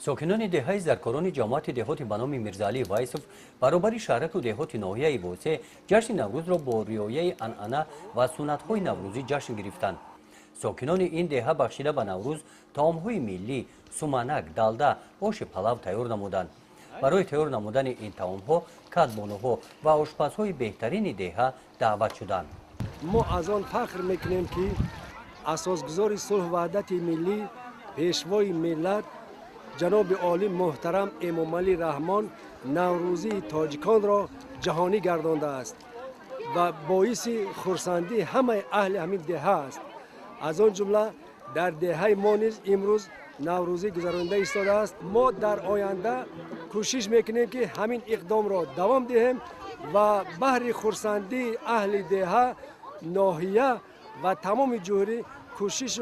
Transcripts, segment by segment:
ساکنان دهه زرکاران جماعت دهات به نام میرزاعلی وایسف برابر شهرک و دهات ناحیه بوسه جشن نوروز را با رعایت عنعنه و سنت‌های نوروزی جشن گرفتند. ساکنان این دهه بخشیده به نوروز طعام‌های ملی، سومنک، دالده، آش پلو تیار نمودند. برای تیار نمودن این طعام‌ها کدبانوها و آشپزهای بهترین دهه دعوت شدند. ما از آن فخر میکنیم که اساسگزار صلح و وحدت ملی پیشوای ملت جناب عالی محترم امامعلی رحمان نوروزی تاجیکان را جهانی گردانده است و باعث خرسندی همه اهل همین دهه است. از آن جمله در دهه ما نیز امروز نوروزی گذرانده ایستاده است. ما در آینده کوشش میکنیم که همین اقدام را دوام دهیم و بهر خرسندی اهل دهه ناحیه و تمام جوهری کوشش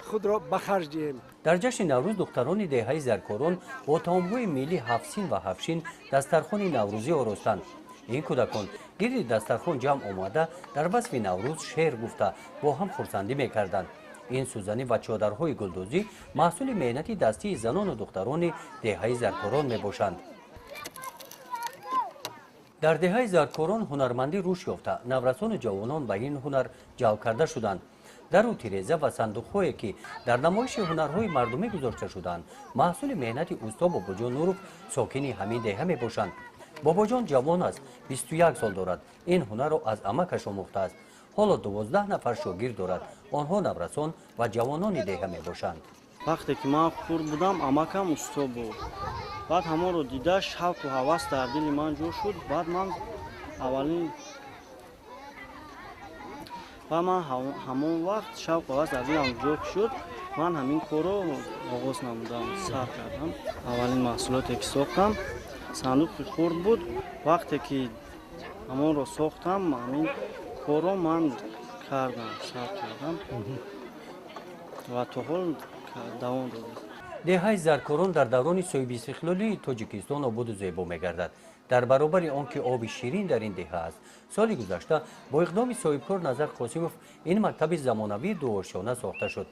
خود را به خرج دهیم. در جشن نوروز دختران دهه زرکاران با طعام‌های ملی هفسین و هفشین دسترخوان نوروزی آراستند. این کودکان گرد دسترخوان جمع آمده در وصف نوروز شعر گفته با هم خرسندی میکردند. این سوزنی و چادرهای گلدوزی محصول مهنت دستی زنان و دختران دهه زرکاران میباشند. در دهه زرکاران هنرمندی روش یافته نورسان و جوانان به این هنر جلب کرده شدند. در او تیرزه و صندوق‌هایی که در نمایش هنرهای مردمی گذاشته شدند محصول مهنت اوستا باباجان نوروف ساکنی همین دهه میباشند. باباجان جوان است، 21 سال دارد. این هنر را از عمکش آموخته است. حالا 12 نفر شاگرد دارد. آنها نورسان و جوانان دهه میباشند. وقتی که من خورد بودم عمکم اوستا بود. بعد همون رو دیده شوق و هوس در دل من جور شد. بعد من همون وقت شوق و هوس در دلم جور شد. من همین کار رو آغاز نمودم، سر کردم. اولین محصولاتی که ساختم صندوق خورد بود. وقتی که همون رو ساختم همین کار رو من کردم، سر کردم و تا حال دوام داده. دهه زرکاران در دوران صاحب استقلالی تاجیکستان آباد و زیبا می‌گردد. در برابر آنکه آب شیرین در این دهه است، سال گذشته با اقدام صاحبکار نظر قاسموف این مکتب زمانوی دوآشیانه ساخته شد.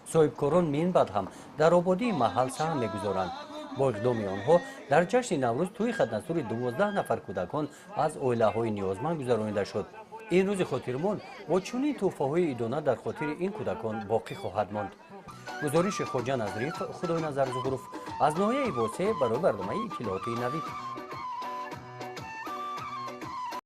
صاحبکاران من بعد هم در آبادی محل سهم می‌گذارند. با اقدام آنها در جشن نوروز توی خدنسور 12 نفر کودکان از عائله‌های نیازمند گذرانیده شد. این روز خاطرمان با چنین تحفه‌های عیدانه در خاطر این کودکان باقی خواهد ماند. گزارش خواجه نظریف خدای نظر ظهروف از ناحیه بوسه برای برنامه اطلاعاتی نوید.